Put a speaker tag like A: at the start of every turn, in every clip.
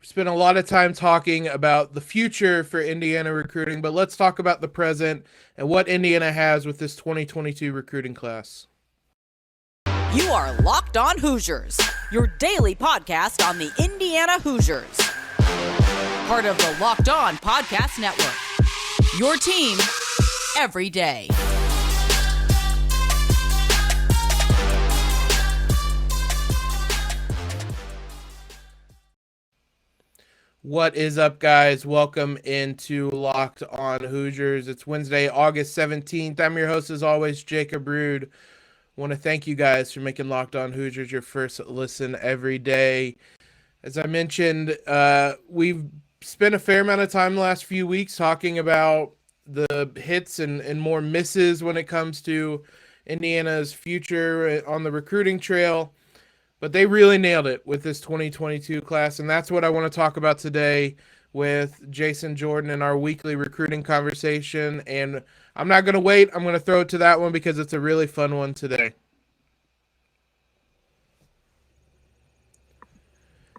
A: spent a lot of time talking about the future for Indiana recruiting, but let's talk about the present and what Indiana has with this 2022 recruiting class.
B: You are Locked On Hoosiers, your daily podcast on the Indiana Hoosiers. Part of the Locked On Podcast Network, your team every day.
A: What is up, guys? Welcome into Locked On Hoosiers. It's Wednesday, August 17th. I'm your host, as always, Jacob Rude. Want to thank you guys for making Locked On Hoosiers your first listen every day. As I mentioned, we've spent a fair amount of time the last few weeks talking about the hits and more misses when it comes to Indiana's future on the recruiting trail. But they really nailed it with this 2022 class, and that's what I want to talk about today with Jason Jordan in our weekly recruiting conversation. And I'm not going to wait. I'm going to throw it to that one because it's a really fun one today.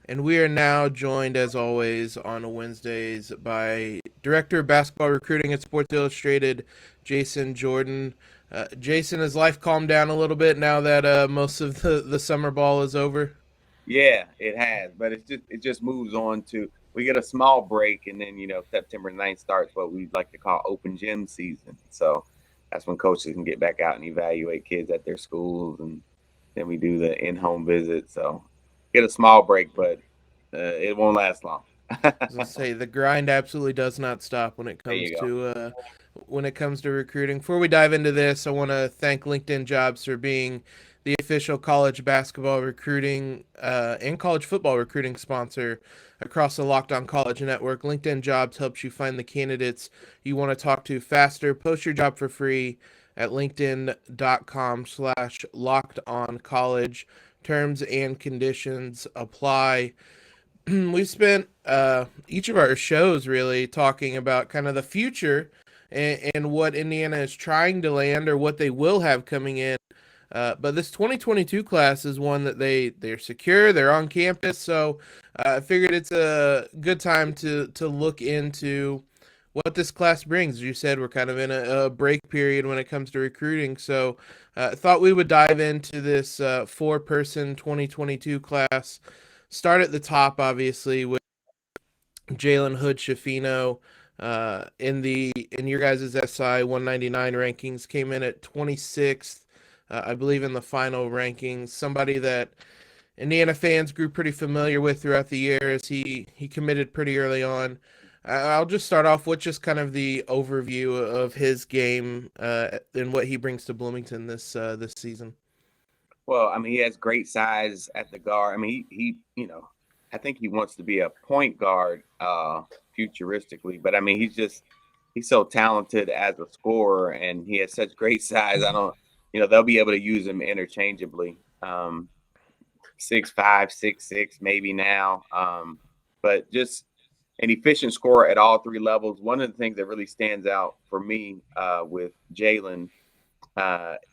A: And we are now joined, as always, on Wednesdays by Director of Basketball Recruiting at Sports Illustrated, Jason Jordan. Jason, has life calmed down a little bit now that most of the summer ball is over?
C: Yeah, it has, but it just moves on to we get a small break, and then September 9th starts what we like to call open gym season. So that's when coaches can get back out and evaluate kids at their schools, and then we do the in-home visit. So get a small break, but it won't last long.
A: As I say, the grind absolutely does not stop when it
C: There
A: comes
C: you go.
A: to recruiting. Before we dive into this, I want to thank LinkedIn Jobs for being the official college basketball recruiting and college football recruiting sponsor across the Locked On College Network. LinkedIn Jobs helps you find the candidates you want to talk to faster. Post your job for free at linkedin.com/lockedoncollege. Terms and conditions apply. We've spent each of our shows really talking about kind of the future and what Indiana is trying to land or what they will have coming in. But this 2022 class is one that they're secure, they're on campus, so I figured it's a good time to look into what this class brings. As you said, we're kind of in a break period when it comes to recruiting, so thought we would dive into this four-person 2022 class. Start at the top, obviously, with Jalen Hood-Schifino. In your guys' SI 199 rankings, came in at 26th, I believe, in the final rankings. Somebody that Indiana fans grew pretty familiar with throughout the year as he committed pretty early on. I'll just start off with just kind of the overview of his game and what he brings to Bloomington this season.
C: Well, I mean, he has great size at the guard. I mean, he I think he wants to be a point guard futuristically, but I mean, he's so talented as a scorer, and he has such great size. They'll be able to use him interchangeably. 6'5", 6'6", maybe now. But just an efficient scorer at all three levels. One of the things that really stands out for me with Jalen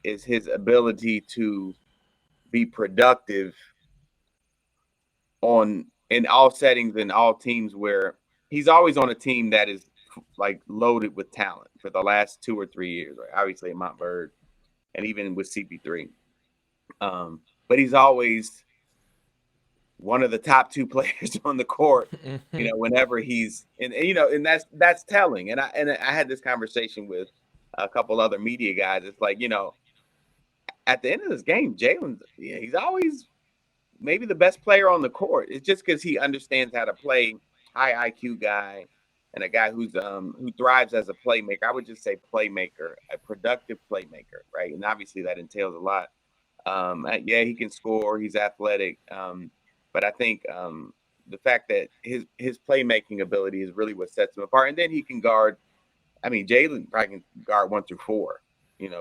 C: is his ability to be productive in all settings and all teams, where he's always on a team that is like loaded with talent for the last 2 or 3 years, right? Obviously at Montverde and even with CP3. But he's always one of the top two players on the court, whenever he's and that's telling. And I had this conversation with a couple other media guys. It's like, at the end of this game, Jalen, he's always maybe the best player on the court. It's just because he understands how to play, high IQ guy, and a guy who thrives as a playmaker. I would just say playmaker, a productive playmaker, right? And obviously that entails a lot. Yeah, he can score. He's athletic. But I think the fact that his playmaking ability is really what sets him apart. And then he can guard. I mean, Jalen probably can guard 1 through 4,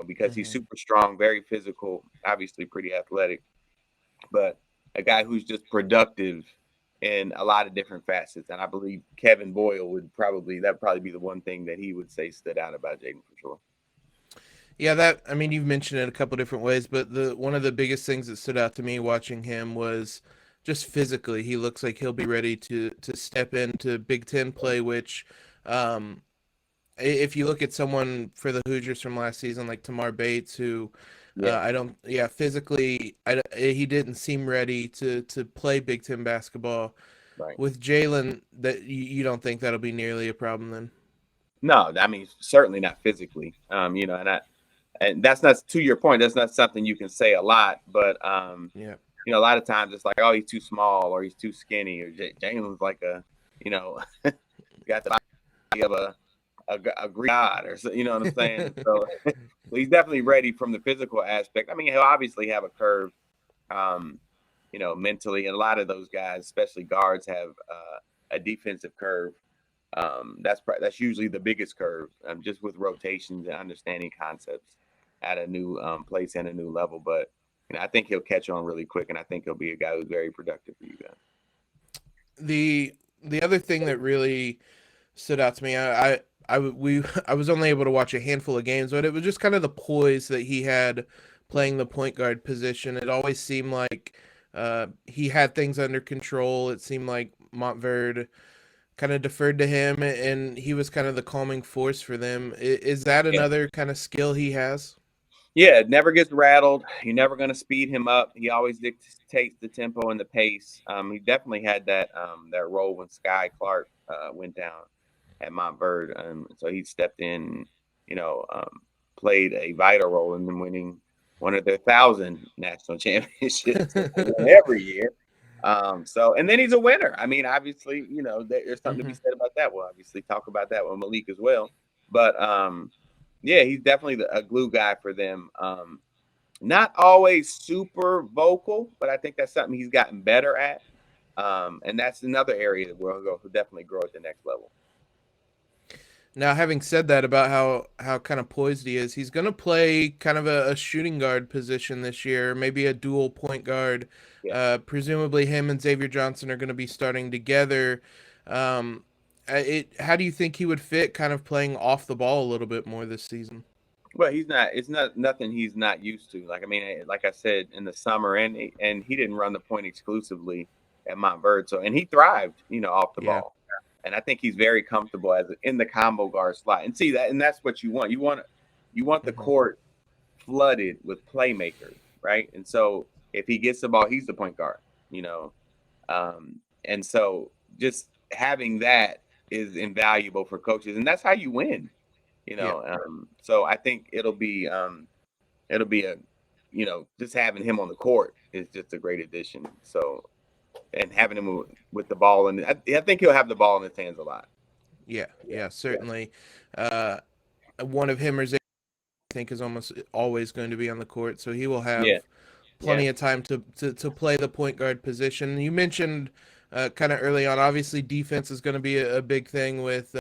C: because he's super strong, very physical, obviously pretty athletic, but a guy who's just productive in a lot of different facets. And I believe Kevin Boyle would probably be the one thing that he would say stood out about Jalen for sure.
A: Yeah, you've mentioned it a couple different ways, but one of the biggest things that stood out to me watching him was just physically, he looks like he'll be ready to step into Big Ten play, which if you look at someone for the Hoosiers from last season, like Tamar Bates, who
C: Yeah,
A: physically, he didn't seem ready to play Big Ten basketball.
C: right.
A: With Jalen, that you don't think that'll be nearly a problem then?
C: No, I mean certainly not physically. And that's not, to your point, that's not something you can say a lot, but
A: Yeah.
C: a lot of times it's like, oh, he's too small or he's too skinny, or Jalen's like got the body of a Greek god, or so, you know what I'm saying? So he's definitely ready from the physical aspect. I mean, he'll obviously have a curve, mentally, and a lot of those guys, especially guards, have a defensive curve. That's usually the biggest curve, just with rotations and understanding concepts at a new place and a new level. But I think he'll catch on really quick, and I think he'll be a guy who's very productive for you guys.
A: The other thing that really stood out to me, I was only able to watch a handful of games, but it was just kind of the poise that he had playing the point guard position. It always seemed like he had things under control. It seemed like Montverde kind of deferred to him, and he was kind of the calming force for them. Is that
C: Yeah.
A: another kind of skill he has?
C: Yeah, it never gets rattled. You're never going to speed him up. He always dictates the tempo and the pace. He definitely had that role when Sky Clark went down at Montverde. So he stepped in, played a vital role in them winning one of their 1,000 national championships every year. And then he's a winner. I mean, obviously, there's something to be said about that. We'll obviously talk about that with Malik as well. But yeah, he's definitely a glue guy for them. Not always super vocal, but I think that's something he's gotten better at. And that's another area where he'll definitely grow at the next level.
A: Now, having said that about how kind of poised he is, he's going to play kind of a shooting guard position this year, maybe a dual point guard.
C: Yeah.
A: Presumably him and Xavier Johnson are going to be starting together. How do you think he would fit kind of playing off the ball a little bit more this season?
C: Well, it's not nothing he's not used to. Like I said, in the summer, and he didn't run the point exclusively at Montverde. So, and he thrived, off the ball. And I think he's very comfortable in the combo guard slot. And that's what you want. You want the court flooded with playmakers, right? And so if he gets the ball, he's the point guard, and so just having that is invaluable for coaches, and that's how you win, so I think it'll be just having him on the court is just a great addition. So, and having him with the ball, and I think he'll have the ball in his hands a lot.
A: Yeah, certainly. One of him or Xavier, I think, is almost always going to be on the court, so he will have plenty of time to play the point guard position. You mentioned kind of early on, obviously defense is going to be a big thing with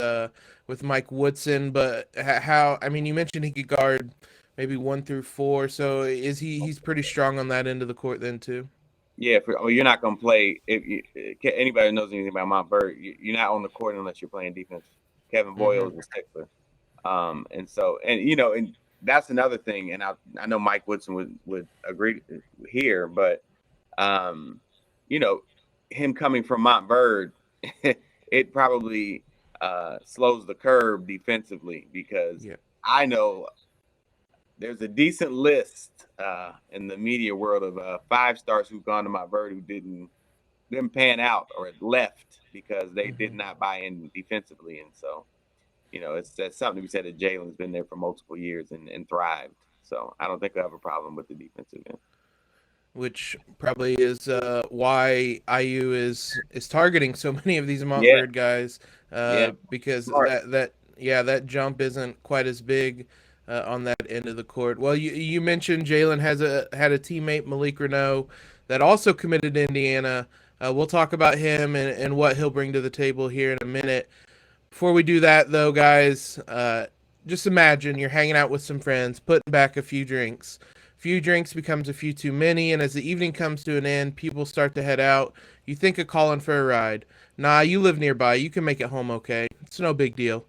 A: Mike Woodson, but you mentioned he could guard maybe 1 through 4, so he's pretty strong on that end of the court then too?
C: Yeah, you're not going to play. If anybody who knows anything about Montverde, you're not on the court unless you're playing defense. Kevin Boyle is a stickler. And that's another thing. And I know Mike Woodson would agree here, but, him coming from Montverde, it probably slows the curve defensively, because I know there's a decent list in the media world of 5-stars who've gone to Montverde who didn't pan out or had left because they did not buy in defensively. And so, that's something to be said that Jalen's been there for multiple years and thrived. So I don't think they'll have a problem with the defensive end.
A: Which probably is why IU is targeting so many of these Montverde guys, because that jump isn't quite as big on that end of the court. Well, you mentioned Jalen had a teammate, Malik Reneau, that also committed to Indiana. We'll talk about him and what he'll bring to the table here in a minute. Before we do that, though, guys, just imagine you're hanging out with some friends, putting back a few drinks. Few drinks becomes a few too many, and as the evening comes to an end, people start to head out. You think of calling for a ride. Nah, you live nearby. You can make it home okay. It's no big deal.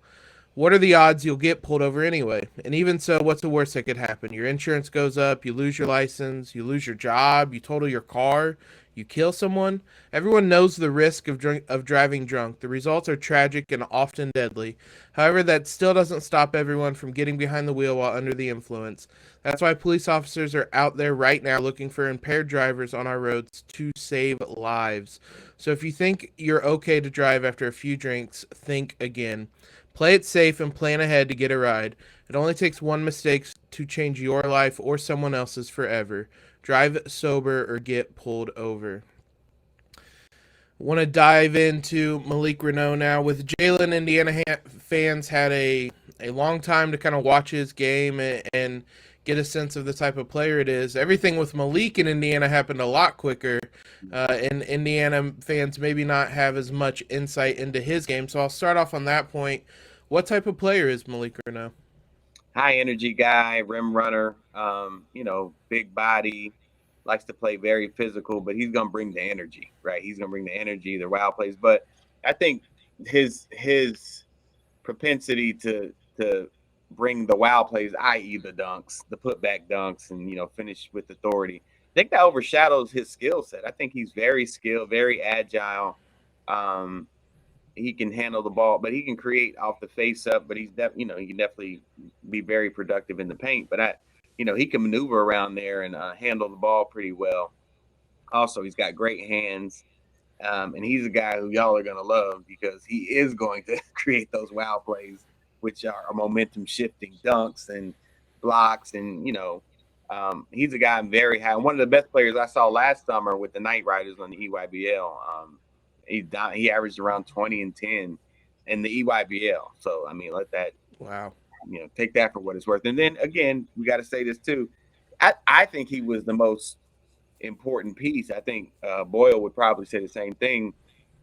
A: What are the odds you'll get pulled over anyway? And even so, what's the worst that could happen? Your insurance goes up, you lose your license, you lose your job, you total your car, You kill someone, everyone knows the risk of driving drunk. The results are tragic and often deadly. However, that still doesn't stop everyone from getting behind the wheel while under the influence. That's why police officers are out there right now looking for impaired drivers on our roads to save lives. So if you think you're okay to drive after a few drinks, think again. Play it safe and plan ahead to get a ride. It only takes one mistake to change your life or someone else's forever. Drive sober or get pulled over. Want to dive into Malik Renault now. With Jalen, fans had a long time to kind of watch his game and get a sense of the type of player it is. Everything with Malik in Indiana happened a lot quicker, and Indiana fans maybe not have as much insight into his game. So I'll start off on that point. What type of player is Malik Renault?
C: High energy guy, rim runner, big body, likes to play very physical, but he's going to bring the energy, right? He's going to bring the energy, the wild plays. But I think his propensity to bring the wild plays, i.e. the dunks, the putback dunks, and, finish with authority, I think that overshadows his skill set. I think he's very skilled, very agile. He can handle the ball, but he can create off the face up. But he can definitely be very productive in the paint. But he can maneuver around there and handle the ball pretty well. Also, he's got great hands, and he's a guy who y'all are gonna love because he is going to create those wow plays, which are momentum shifting dunks and blocks, and he's a guy I'm very high. One of the best players I saw last summer with the Knight Riders on the EYBL. He averaged around 20 and 10 in the EYBL. So, let that, take that for what it's worth. And then, again, we got to say this, too. I think he was the most important piece. I think Boyle would probably say the same thing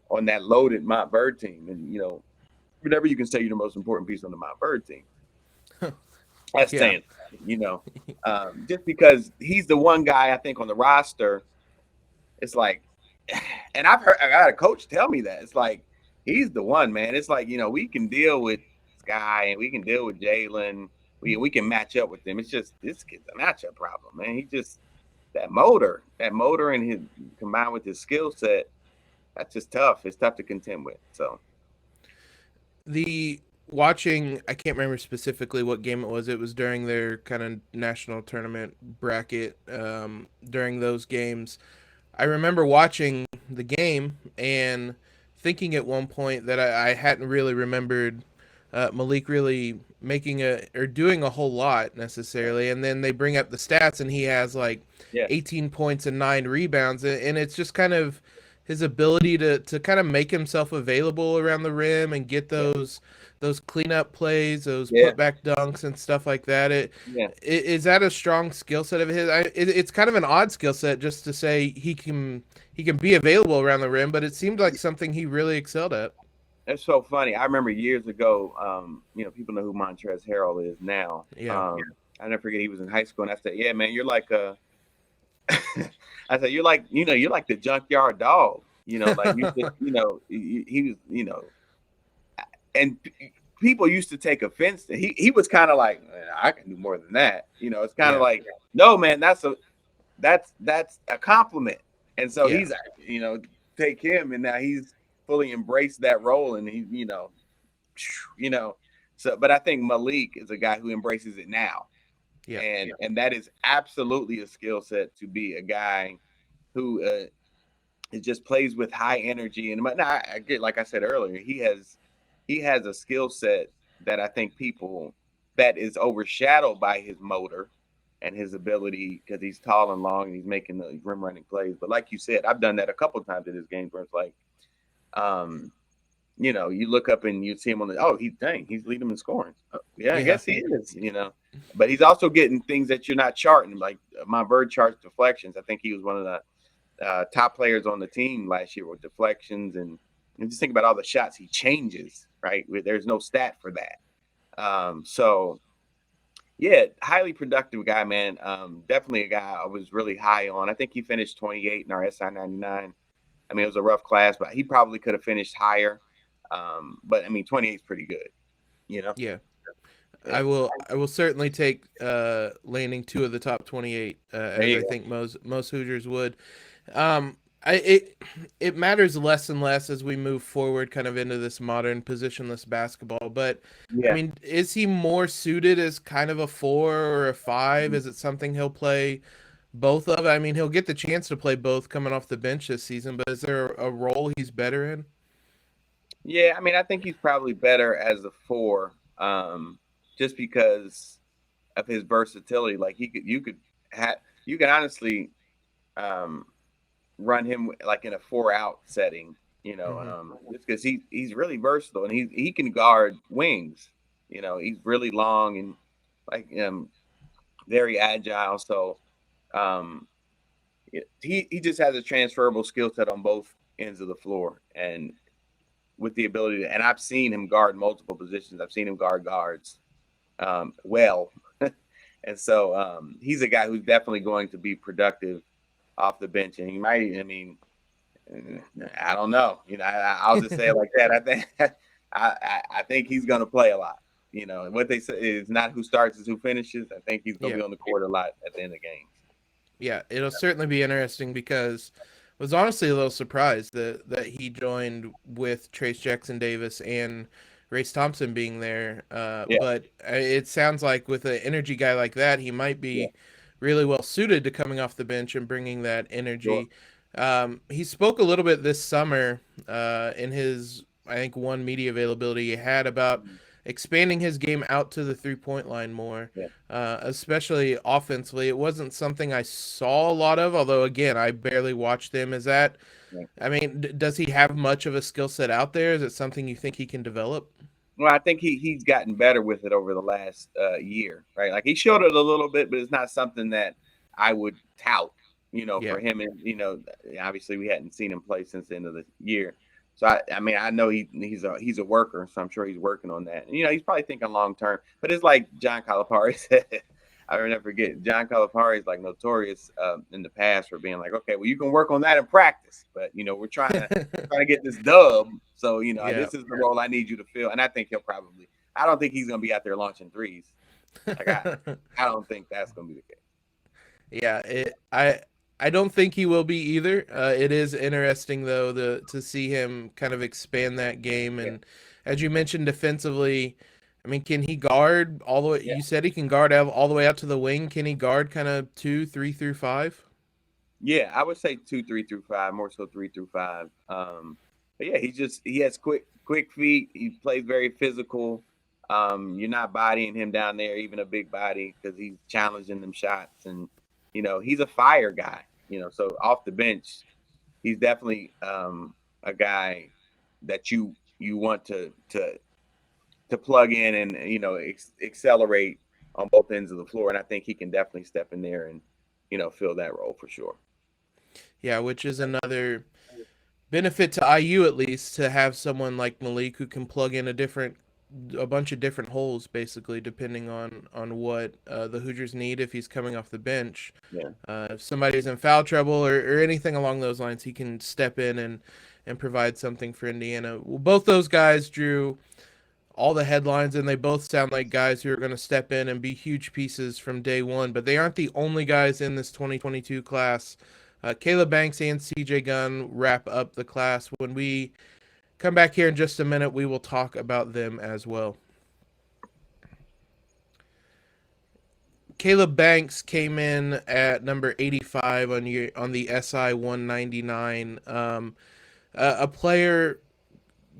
C: on that loaded Montverde team. And, whenever you can say you're the most important piece on the Montverde team. That's saying, just because he's the one guy, I think, on the roster, it's like, and I got a coach tell me that it's like he's the one, man. It's like we can deal with Sky and we can deal with Jalen. We can match up with them. It's just this kid's a matchup problem, man. He just that motor, and his combined with his skill set, that's just tough. It's tough to contend with. So
A: I can't remember specifically what game it was. It was during their kind of national tournament bracket. During those games, I remember watching the game and thinking at one point that I hadn't really remembered Malik really doing a whole lot necessarily. And then they bring up the stats and he has 18 points and 9 rebounds. And it's just kind of his ability to kind of make himself available around the rim and get those cleanup plays, those putback dunks and stuff like that. Is that a strong skill set of his? It's kind of an odd skill set just to say he can be available around the rim, but it seemed like something he really excelled at.
C: That's so funny. I remember years ago, people know who Montrezl Harrell is now.
A: Yeah.
C: I never forget he was in high school, and I said, "Yeah, man, you're like a." I said, "You're like, you're like the junkyard dog." He was, and people used to take offense to he was kind of like, I can do more than that. It's kind of like, no, man, that's a compliment. And so he's, take him, and now he's fully embraced that role, and he, so, but I think Malik is a guy who embraces it now. Yeah. And that is absolutely a skill set to be a guy who it just plays with high energy. And now, I get, like I said earlier, he has a skill set that I think that is overshadowed by his motor and his ability because he's tall and long and he's making the rim running plays. But like you said, I've done that a couple of times in his games where it's like, you look up and you see him he's leading them in scoring. I guess he is, but he's also getting things that you're not charting. Like my bird charts deflections. I think he was one of the top players on the team last year with deflections and just think about all the shots he changes, right? There's no stat for that. Highly productive guy, man. Definitely a guy I was really high on. I think he finished 28 in our SI 99. It was a rough class, but he probably could have finished higher. But 28 is pretty good,
A: Yeah. I will certainly take landing 2 of the top 28, as I think most Hoosiers would. It matters less and less as we move forward kind of into this modern positionless basketball. But I
C: Yeah.
A: mean, is he more suited as kind of a 4 or a 5? Is it something he'll play both of? I mean, he'll get the chance to play both coming off the bench this season, but is there a role he's better in?
C: Yeah, I mean, I think he's probably better as a 4, just because of his versatility. Like you could honestly um, run him like in a 4-out setting,
A: Hmm.
C: just because he's really versatile and he can guard wings. He's really long and like very agile. So um, he just has a transferable skill set on both ends of the floor, and with the ability to, and I've seen him guard multiple positions. I've seen him guard guards well. And so he's a guy who's definitely going to be productive off the bench. And he might, I mean, I don't know. I'll just say it like that. I think I think he's going to play a lot. What they say is not who starts, is who finishes. I think he's going to
A: Yeah.
C: be on the court a lot at the end of games.
A: Yeah, it'll certainly be interesting because I was honestly a little surprised that he joined with Trace Jackson Davis and Race Thompson being there.
C: Yeah,
A: But it sounds like with an energy guy like that, he might
C: yeah,
A: be really well suited to coming off the bench and bringing that
C: sure.
A: energy. He spoke a little bit this summer in his, I think, one media availability he had about expanding his game out to the 3-point line more,
C: Yeah,
A: especially offensively. It wasn't something I saw a lot of, although again, I barely watched him. Is that,
C: yeah.
A: I mean, does he have much of a skill set out there? Is it something you think he can develop?
C: Well, I think he's gotten better with it over the last year, right? Like he showed it a little bit, but it's not something that I would tout,
A: Yeah.
C: for him. And obviously we hadn't seen him play since the end of the year, so I mean, I know he's a worker, so I'm sure he's working on that. And, he's probably thinking long term. But it's like John Calipari said. I will never forget. John Calipari is like notorious in the past for being like, okay, well, you can work on that in practice, but we're trying to get this dub. So,
A: Yeah.
C: this is the role I need you to fill. And I think I don't think he's going to be out there launching threes. Like, I don't think that's going to be the case.
A: Yeah, I don't think he will be either. It is interesting though to see him kind of expand that game,
C: Yeah.
A: and as you mentioned defensively, I mean, can he guard all the way?
C: Yeah.
A: You said he can guard all the way out to the wing. Can he guard kind of 2, 3 through 5?
C: Yeah. I would say 2, 3 through 5, more so 3 through 5. But yeah, he has quick feet. He plays very physical. You're not bodying him down there, even a big body, because he's challenging them shots. And, he's a fire guy, so off the bench, he's definitely a guy that you want to plug in and, accelerate on both ends of the floor. And I think he can definitely step in there and, fill that role for sure.
A: Yeah, which is another benefit to IU at least to have someone like Malik who can plug in a bunch of different holes basically depending on what the Hoosiers need if he's coming off the bench.
C: Yeah.
A: If somebody's in foul trouble or anything along those lines, he can step in and provide something for Indiana. Well, both those guys drew all the headlines, and they both sound like guys who are going to step in and be huge pieces from day one. But they aren't the only guys in this 2022 class. Caleb Banks and CJ Gunn wrap up the class. When we come back here in just a minute, we will talk about them as well. Caleb Banks came in at number 85 on the SI 199. A player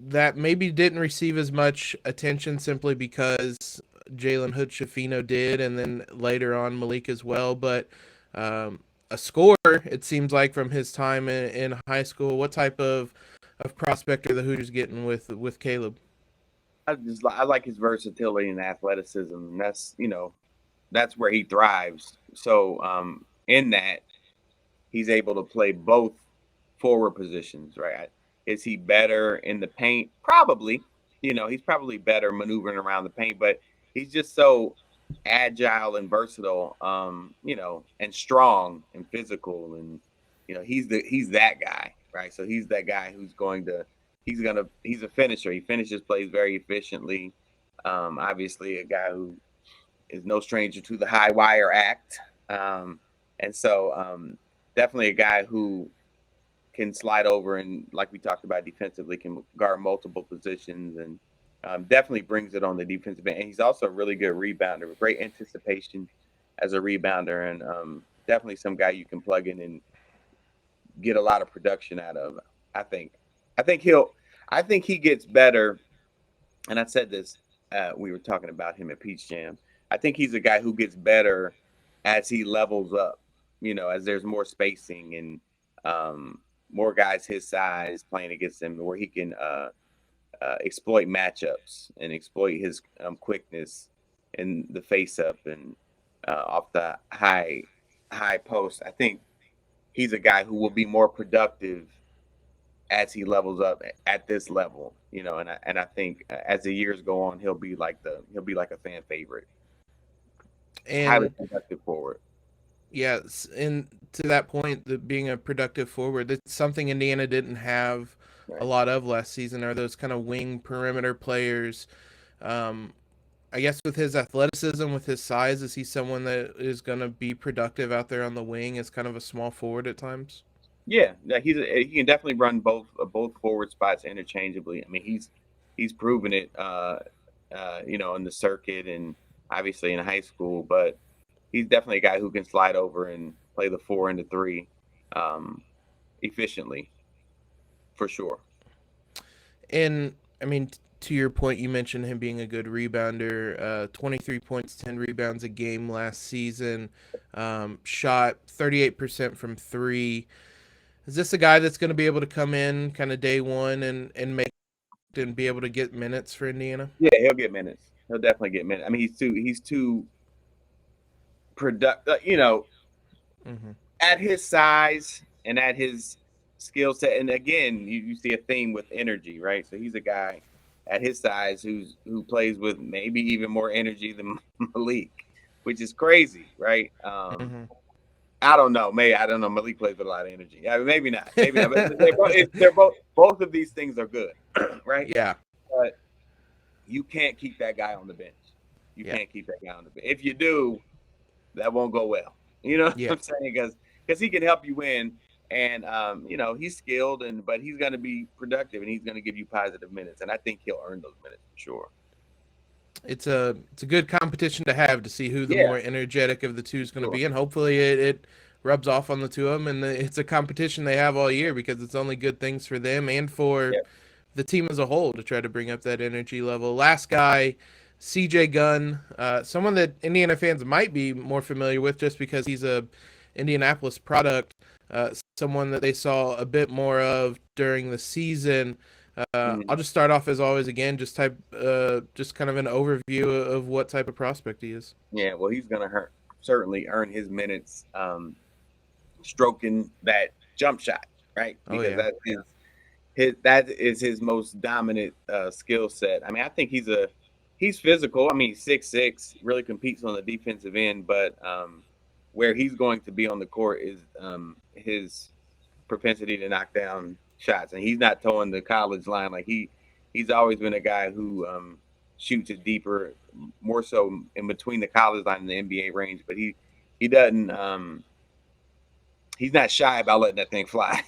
A: that maybe didn't receive as much attention simply because Jalen Hood-Schifino did, and then later on Malik as well. But a scorer, it seems like, from his time in high school. What type of prospect are the Hoosiers getting with Caleb?
C: I like his versatility and athleticism. That's where he thrives. So in that, he's able to play both forward positions, right? Is he better in the paint? Probably. He's probably better maneuvering around the paint, but he's just so agile and versatile, and strong and physical, and he's that guy, right? So he's that guy he's a finisher. He finishes plays very efficiently. Obviously, a guy who is no stranger to the high wire act, and so definitely a guy who can slide over and, like we talked about defensively, can guard multiple positions and definitely brings it on the defensive end. And he's also a really good rebounder with great anticipation as a rebounder, and definitely some guy you can plug in and get a lot of production out of. I think he gets better. And I said this, we were talking about him at Peach Jam. I think he's a guy who gets better as he levels up, as there's more spacing and more guys his size playing against him, where he can exploit matchups and exploit his quickness in the face up and off the high post. I think he's a guy who will be more productive as he levels up at this level, and I think as the years go on, he'll be like a fan favorite.
A: And
C: highly productive forward.
A: Yes, and to that point, being a productive forward, that's something Indiana didn't have a lot of last season, are those kind of wing perimeter players. I guess with his athleticism, with his size, is he someone that is going to be productive out there on the wing as kind of a small forward at times?
C: Yeah, he can definitely run both forward spots interchangeably. I mean, he's proven it, in the circuit and obviously in high school, but he's definitely a guy who can slide over and play the 4 and the 3 efficiently, for sure.
A: And I mean, to your point, you mentioned him being a good rebounder. 23 points, 10 rebounds a game last season. Shot 38% from 3. Is this a guy that's going to be able to come in kind of day one and make and be able to get minutes for Indiana?
C: Yeah, he'll get minutes. He'll definitely get minutes. I mean, he's too productive, at his size and at his skill set. And again, you see a theme with energy, right? So he's a guy at his size who plays with maybe even more energy than Malik, which is crazy, right? I don't know. Malik plays with a lot of energy. I mean, maybe not. But they're both of these things are good, right?
A: Yeah.
C: But you can't keep that guy on the bench. You can't keep that guy on the bench. If you do, that won't go well. You know what I'm saying? Because he can help you win, and he's skilled, but he's going to be productive, and he's going to give you positive minutes, and I think he'll earn those minutes for sure.
A: It's a good competition to have, to see who the more energetic of the two is going to be, and hopefully it rubs off on the two of them, and it's a competition they have all year, because it's only good things for them and for the team as a whole to try to bring up that energy level. Last guy, CJ Gunn, someone that Indiana fans might be more familiar with just because he's a Indianapolis product, someone that they saw a bit more of during the season. I'll just start off as always again, just kind of an overview of what type of prospect he is.
C: Yeah, well, he's going to certainly earn his minutes stroking that jump shot, right? Because that is his most dominant skill set. I mean, I think he's physical. I mean, 6'6", really competes on the defensive end, but where he's going to be on the court is his propensity to knock down shots, and he's not towing the college line. Like he's always been a guy who shoots it deeper, more so in between the college line and the NBA range. But he doesn't. He's not shy about letting that thing fly.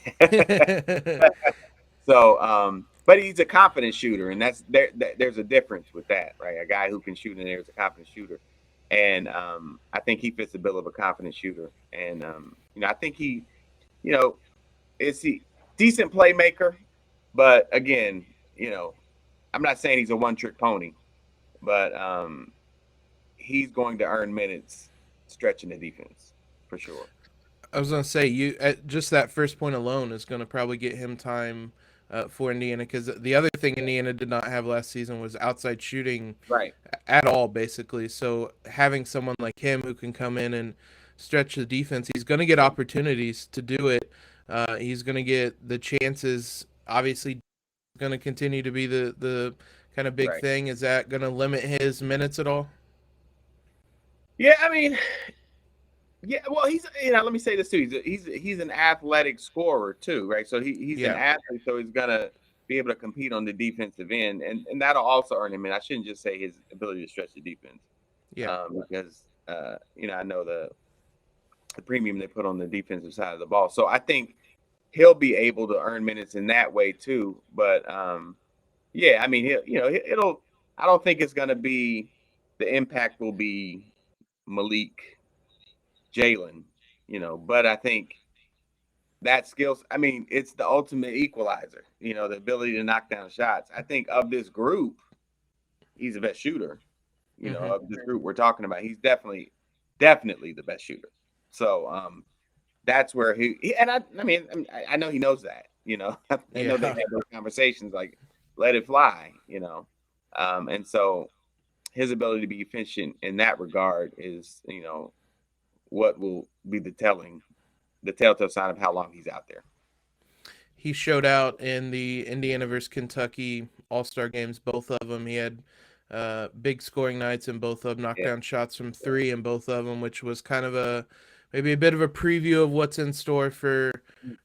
C: So, but he's a confident shooter, and there's a difference with that, right? A guy who can shoot in there is a confident shooter, and I think he fits the bill of a confident shooter. And I think he, is he decent playmaker, but again, I'm not saying he's a one-trick pony, but he's going to earn minutes stretching the defense for sure.
A: I was going to say, just that first point alone is going to probably get him time for Indiana, because the other thing Indiana did not have last season was outside shooting at all, basically. So having someone like him who can come in and stretch the defense, he's going to get opportunities to do it. He's going to get the chances. Obviously, going to continue to be the kind of big thing. Is that going to limit his minutes at all?
C: Yeah, I mean, well, he's let me say this too. He's an athletic scorer too, right? So he's an athlete, so he's gonna be able to compete on the defensive end, and that'll also earn him. And I shouldn't just say his ability to stretch the defense, because I know the premium they put on the defensive side of the ball. So I think he'll be able to earn minutes in that way too. But yeah, I mean, it'll. I don't think it's going to be the impact will be Malik, Jalen, but I think that skills. I mean, it's the ultimate equalizer. The ability to knock down shots. I think of this group, he's the best shooter. Of this group we're talking about, he's definitely the best shooter. So that's where I mean, I know he knows that. I know they have those conversations like, let it fly. And so his ability to be efficient in that regard is, what will be the telltale sign of how long he's out there.
A: He showed out in the Indiana versus Kentucky All-Star games, both of them. He had big scoring nights in both of them, knocked down shots from three in both of them, which was kind of maybe a bit of a preview of what's in store for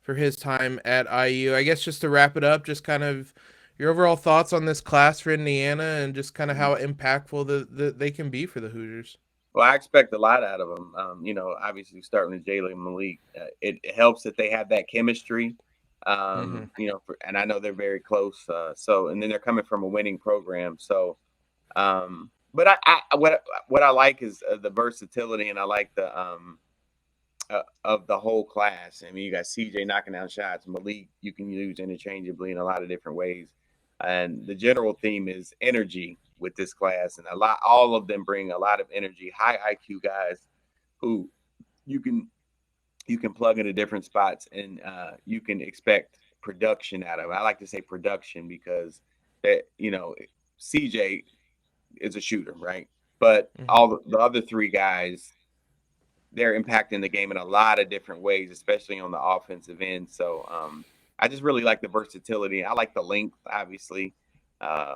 A: his time at IU. I guess just to wrap it up, just kind of your overall thoughts on this class for Indiana and just kind of how impactful they can be for the Hoosiers.
C: Well, I expect a lot out of them. Obviously starting with Jalen and Malik, it helps that they have that chemistry. And I know they're very close. And then they're coming from a winning program. So, but what I like is the versatility, and I like the of the whole class. I mean, you got CJ knocking down shots. Malik, you can use interchangeably in a lot of different ways. And the general theme is energy with this class, and all of them bring a lot of energy, high IQ guys who you can plug into different spots, and you can expect production out of. I like to say production because CJ is a shooter, right? But all the other three guys, they're impacting the game in a lot of different ways, especially on the offensive end. So I just really like the versatility. I like the length, obviously,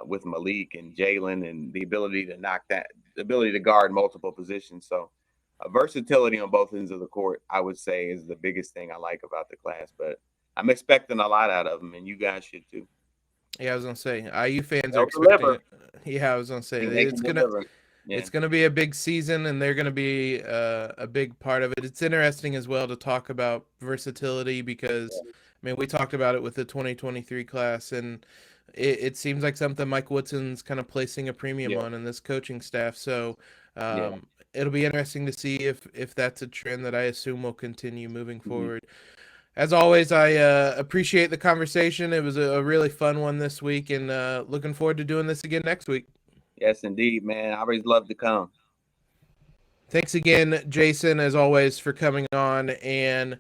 C: with Malik and Jalen, and the ability to guard multiple positions. So versatility on both ends of the court, I would say, is the biggest thing I like about the class. But I'm expecting a lot out of them, and you guys should too.
A: Yeah, I was gonna say IU fans are expecting. Yeah, I was gonna say it's gonna be a big season, and they're gonna be a big part of it. It's interesting as well to talk about versatility because I mean we talked about it with the 2023 class, and it seems like something Mike Woodson's kind of placing a premium on in this coaching staff. So it'll be interesting to see if that's a trend that I assume will continue moving forward. As always, I appreciate the conversation. It was a really fun one this week, and looking forward to doing this again next week.
C: Yes, indeed, man. I always love to come.
A: Thanks again, Jason, as always, for coming on and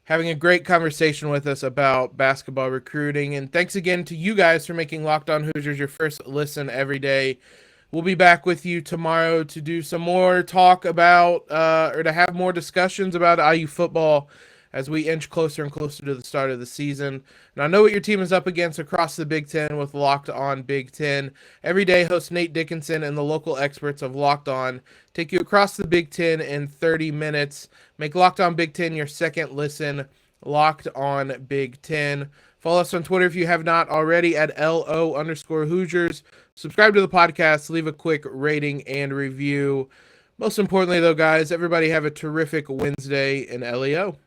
A: having a great conversation with us about basketball recruiting. And thanks again to you guys for making Locked On Hoosiers your first listen every day. We'll be back with you tomorrow to do some more talk about or to have more discussions about IU football as we inch closer and closer to the start of the season. And I know what your team is up against across the Big Ten with Locked On Big Ten. Every day, host Nate Dickinson and the local experts of Locked On take you across the Big Ten in 30 minutes. Make Locked On Big Ten your second listen. Locked On Big Ten. Follow us on Twitter if you have not already at LO_Hoosiers. Subscribe to the podcast. Leave a quick rating and review. Most importantly, though, guys, everybody have a terrific Wednesday in LEO.